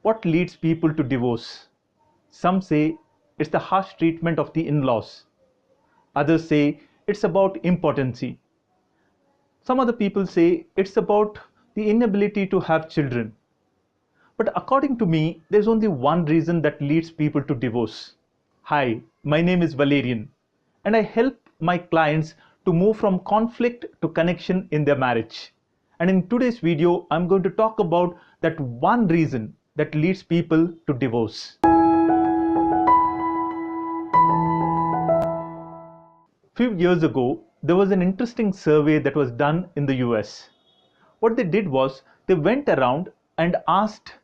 What leads people to divorce? Some say it's the harsh treatment of the in-laws. Others say it's about impotency. Some other people say it's about the inability to have children. But according to me, there's only one reason that leads people to divorce. Hi, my name is Valerian, and I help my clients to move from conflict to connection in their marriage. And in today's video, I'm going to talk about that one reason that leads people to divorce. Few years ago, there was an interesting survey that was done in the US. What they did was they went around and asked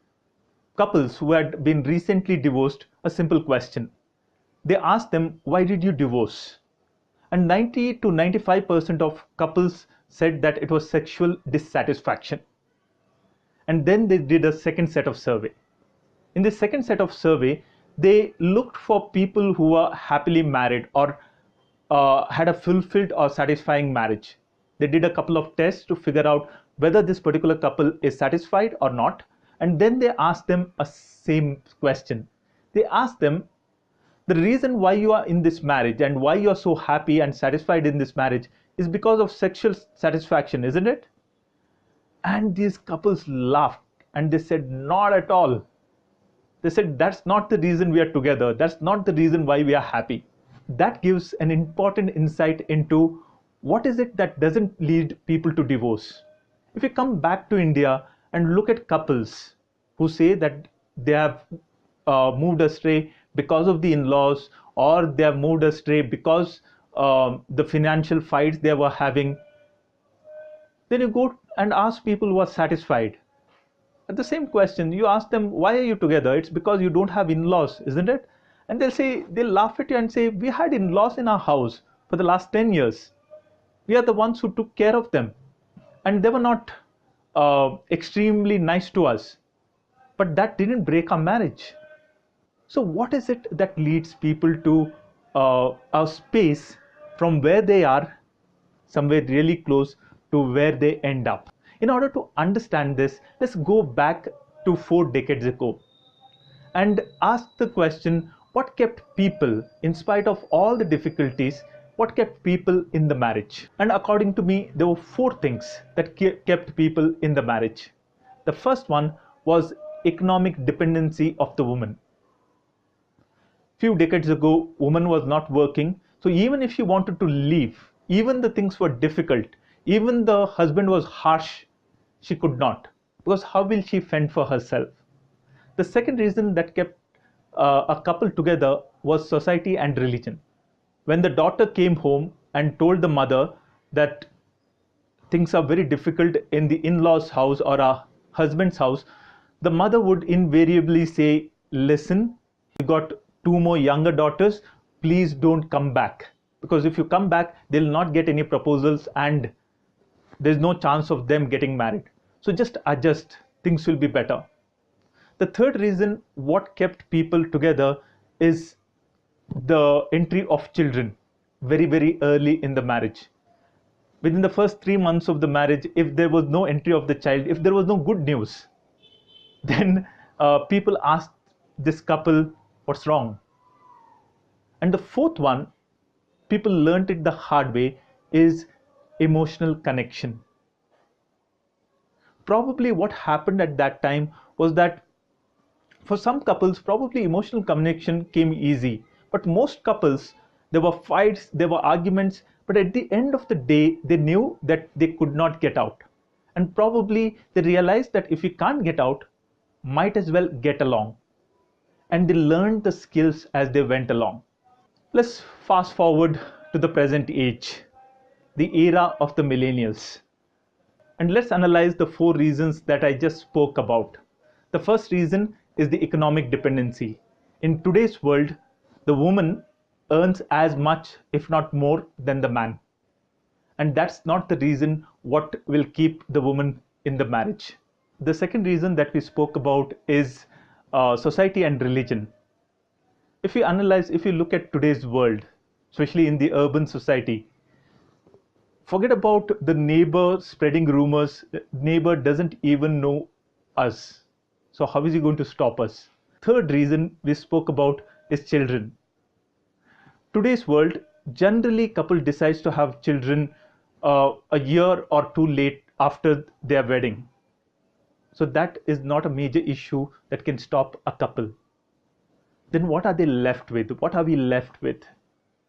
couples who had been recently divorced a simple question. They asked them, why did you divorce? And 90 to 95% of couples said that it was sexual dissatisfaction. And then they did a second set of survey. In the second set of survey, they looked for people who were happily married or had a fulfilled or satisfying marriage. They did a couple of tests to figure out whether this particular couple is satisfied or not. And then they asked them a same question. They asked them, the reason why you are in this marriage and why you are so happy and satisfied in this marriage is because of sexual satisfaction, isn't it? And these couples laughed and they said, not at all. They said, that's not the reason we are together. That's not the reason why we are happy. That gives an important insight into what is it that doesn't lead people to divorce. If you come back to India and look at couples who say that they have moved astray because of the in-laws, or they have moved astray because the financial fights they were having, then you go and ask people who are satisfied. At the same question, you ask them, why are you together? It's because you don't have in-laws, isn't it? And they'll laugh at you and say, we had in-laws in our house for the last 10 years. We are the ones who took care of them. And they were not extremely nice to us. But that didn't break our marriage. So what is it that leads people to a space from where they are, somewhere really close to where they end up? In order to understand this, let's go back to 4 decades ago and ask the question, what kept people, in spite of all the difficulties, what kept people in the marriage? And according to me, there were 4 things that kept people in the marriage. The first one was economic dependency of the woman. Few decades ago, woman was not working, so even if she wanted to leave, even the things were difficult, even the husband was harsh, she could not, because how will she fend for herself? The second reason that kept a couple together was society and religion. When the daughter came home and told the mother that things are very difficult in the in-laws house or a husband's house, the mother would invariably say, listen, you got 2 more younger daughters, please don't come back, because if you come back, they'll not get any proposals and there's no chance of them getting married. So just adjust, things will be better. The third reason what kept people together is the entry of children very, very early in the marriage. Within the first 3 months of the marriage, if there was no entry of the child, if there was no good news, then people asked this couple, what's wrong? And the fourth one, people learned it the hard way, is emotional connection. Probably what happened at that time was that for some couples, probably emotional connection came easy. But most couples, there were fights, there were arguments, but at the end of the day, they knew that they could not get out. And probably they realized that if we can't get out, might as well get along. And they learned the skills as they went along. Let's fast forward to the present age, the era of the millennials. And let's analyze the 4 reasons that I just spoke about. The first reason is the economic dependency. In today's world, the woman earns as much, if not more, than the man. And that's not the reason what will keep the woman in the marriage. The second reason that we spoke about is society and religion. If you analyze, if you look at today's world, especially in the urban society, forget about the neighbor spreading rumors. Neighbor doesn't even know us. So how is he going to stop us? Third reason we spoke about is children. Today's world, generally couple decides to have children a year or two late after their wedding. So that is not a major issue that can stop a couple. Then what are they left with? What are we left with?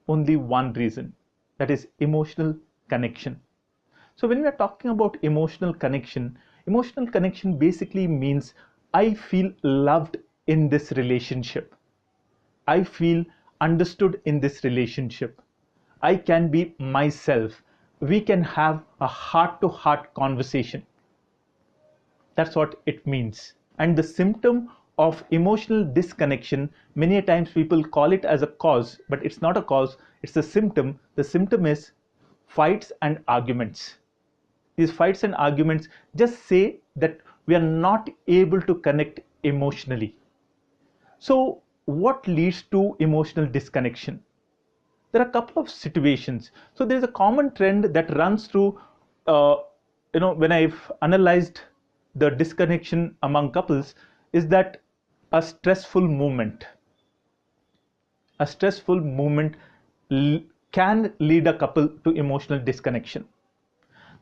Only one reason, that is emotional connection. So when we are talking about emotional connection basically means I feel loved in this relationship. I feel understood in this relationship. I can be myself. We can have a heart to heart conversation. That's what it means. And the symptom of emotional disconnection, many times people call it as a cause, but it's not a cause, it's a symptom. The symptom is fights and arguments. These fights and arguments just say that we are not able to connect emotionally. So what leads to emotional disconnection? There are a couple of situations. So there's a common trend that runs through, when I've analyzed the disconnection among couples, is that a stressful moment. A stressful moment can lead a couple to emotional disconnection.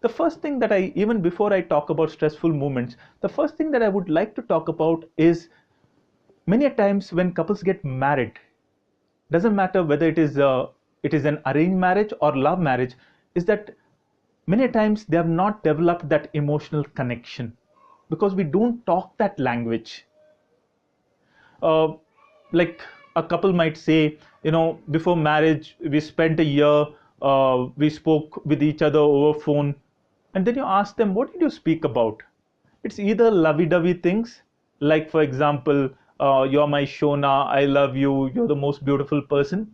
The first thing that even before I talk about stressful moments, the first thing that I would like to talk about is many times when couples get married, doesn't matter whether it is an arranged marriage or love marriage, is that many times they have not developed that emotional connection because we don't talk that language. Like a couple might say, before marriage we spent a year, we spoke with each other over phone, and then you ask them, what did you speak about? It's either lovey-dovey things, like for example, you're my Shona, I love you, you're the most beautiful person,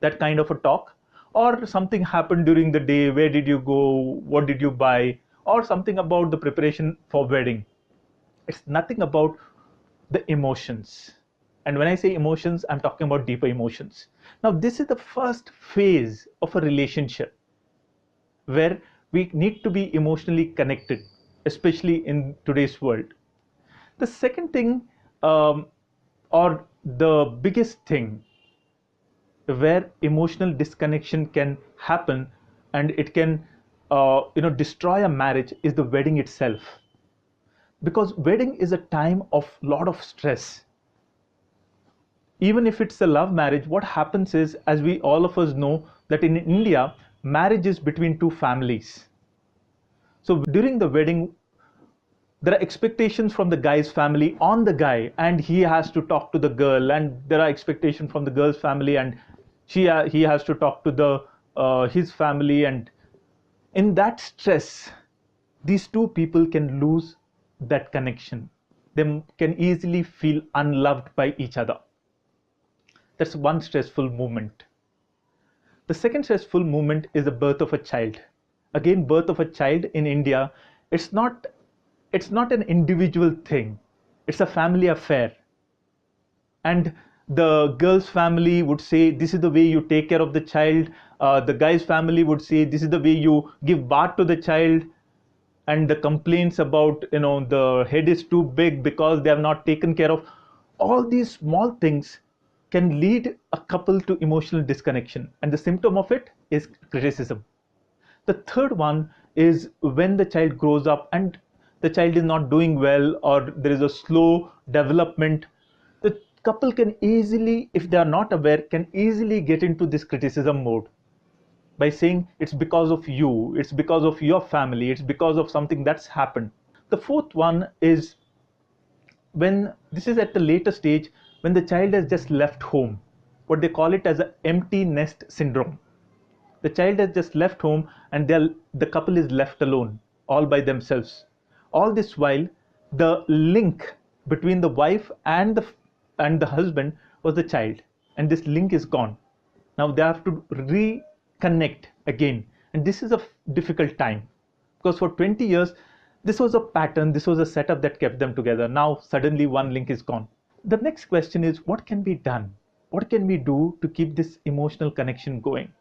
that kind of a talk, or something happened during the day, where did you go, what did you buy, or something about the preparation for wedding. It's nothing about the emotions. And when I say emotions, I'm talking about deeper emotions. Now this is the first phase of a relationship where we need to be emotionally connected, especially in today's world. The second thing, or the biggest thing where emotional disconnection can happen and it can destroy a marriage, is the wedding itself. Because wedding is a time of lot of stress. Even if it's a love marriage, what happens is, as we all of us know, that in India marriage is between two families. So during the wedding, there are expectations from the guy's family on the guy, and he has to talk to the girl, and there are expectations from the girl's family, and he has to talk to his family. And in that stress, these two people can lose that connection. They can easily feel unloved by each other. That's one stressful moment. The second stressful moment is the birth of a child. Again, birth of a child in India, it's not an individual thing. It's a family affair. And the girl's family would say, this is the way you take care of the child. The guy's family would say, this is the way you give birth to the child. And the complaints about, the head is too big because they have not taken care of. All these small things can lead a couple to emotional disconnection. And the symptom of it is criticism. The third one is when the child grows up and the child is not doing well, or there is a slow development. The couple can easily, if they are not aware, can easily get into this criticism mode by saying it's because of you, it's because of your family, it's because of something that's happened. The fourth one is when this is at the later stage, when the child has just left home, what they call it as an empty nest syndrome. The child has just left home and the couple is left alone, all by themselves. All this while, the link between the wife and the husband was the child, and this link is gone. Now they have to reconnect again, and this is a difficult time, because for 20 years this was a pattern, this was a setup that kept them together. Now suddenly one link is gone. The next question is, what can be done? What can we do to keep this emotional connection going?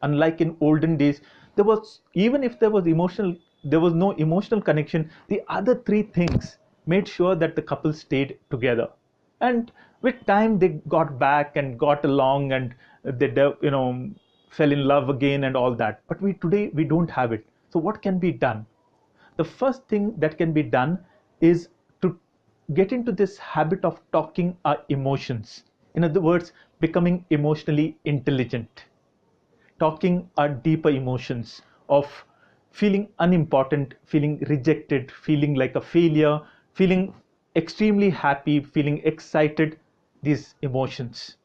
Unlike in olden days, there was, even if there was no emotional connection, the other three things made sure that the couple stayed together. And with time, they got back and got along, and they, fell in love again and all that. But today we don't have it. So what can be done? The first thing that can be done is to get into this habit of talking our emotions. In other words, becoming emotionally intelligent, talking our deeper emotions of feeling unimportant, feeling rejected, feeling like a failure, feeling extremely happy, feeling excited, these emotions.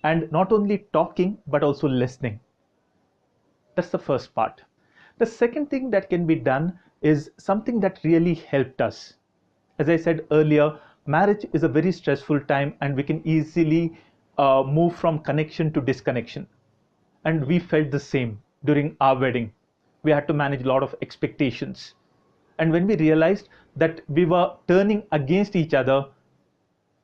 And not only talking, but also listening. That's the first part. The second thing that can be done is something that really helped us. As I said earlier, marriage is a very stressful time, and we can easily move from connection to disconnection. And we felt the same during our wedding. We had to manage a lot of expectations. And when we realized that we were turning against each other,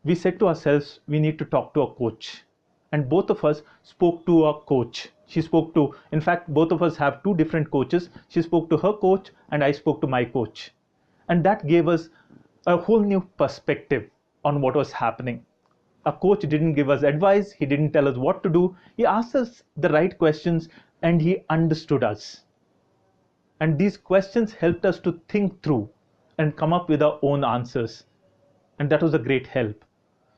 we said to ourselves, we need to talk to a coach. And both of us spoke to a coach. She spoke to, in fact, both of us have two different coaches. She spoke to her coach, and I spoke to my coach. And that gave us a whole new perspective on what was happening. A coach didn't give us advice, he didn't tell us what to do. He asked us the right questions, and he understood us. And these questions helped us to think through and come up with our own answers. And that was a great help.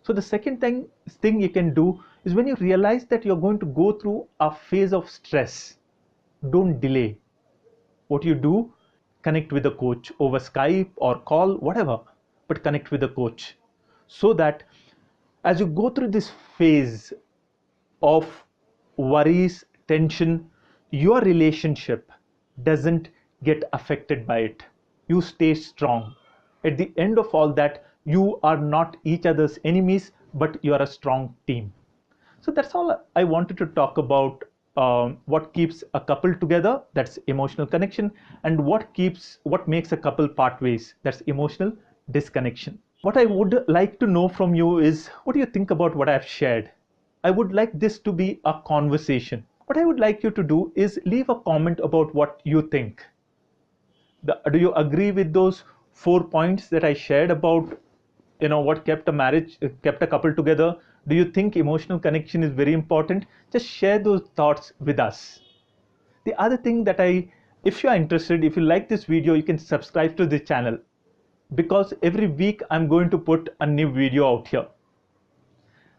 So the second thing you can do is, when you realize that you're going to go through a phase of stress, don't delay. What you do, connect with a coach over Skype or call, whatever, but connect with a coach, so that as you go through this phase of worries, tension, your relationship doesn't get affected by it. You stay strong. At the end of all that, you are not each other's enemies, but you are a strong team. So that's all I wanted to talk about. What keeps a couple together, that's emotional connection, and what makes a couple part ways, that's emotional disconnection. What I would like to know from you is, what do you think about what I've shared? I would like this to be a conversation. What I would like you to do is leave a comment about what you think. Do you agree with those 4 points that I shared about what kept a couple together? Do you think emotional connection is very important? Just share those thoughts with us. The other thing that if you are interested, if you like this video, you can subscribe to this channel, because every week I'm going to put a new video out here.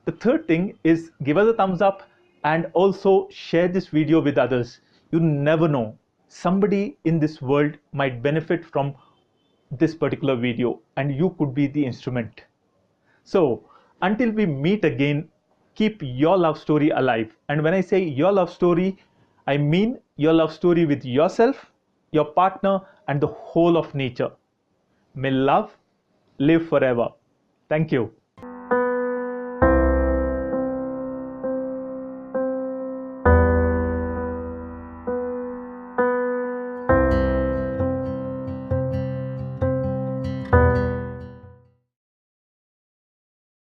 The third thing is, give us a thumbs up and also share this video with others. You never know, somebody in this world might benefit from this particular video, and you could be the instrument. So until we meet again, keep your love story alive. And when I say your love story, I mean your love story with yourself, your partner, and the whole of nature. May love live forever. Thank you.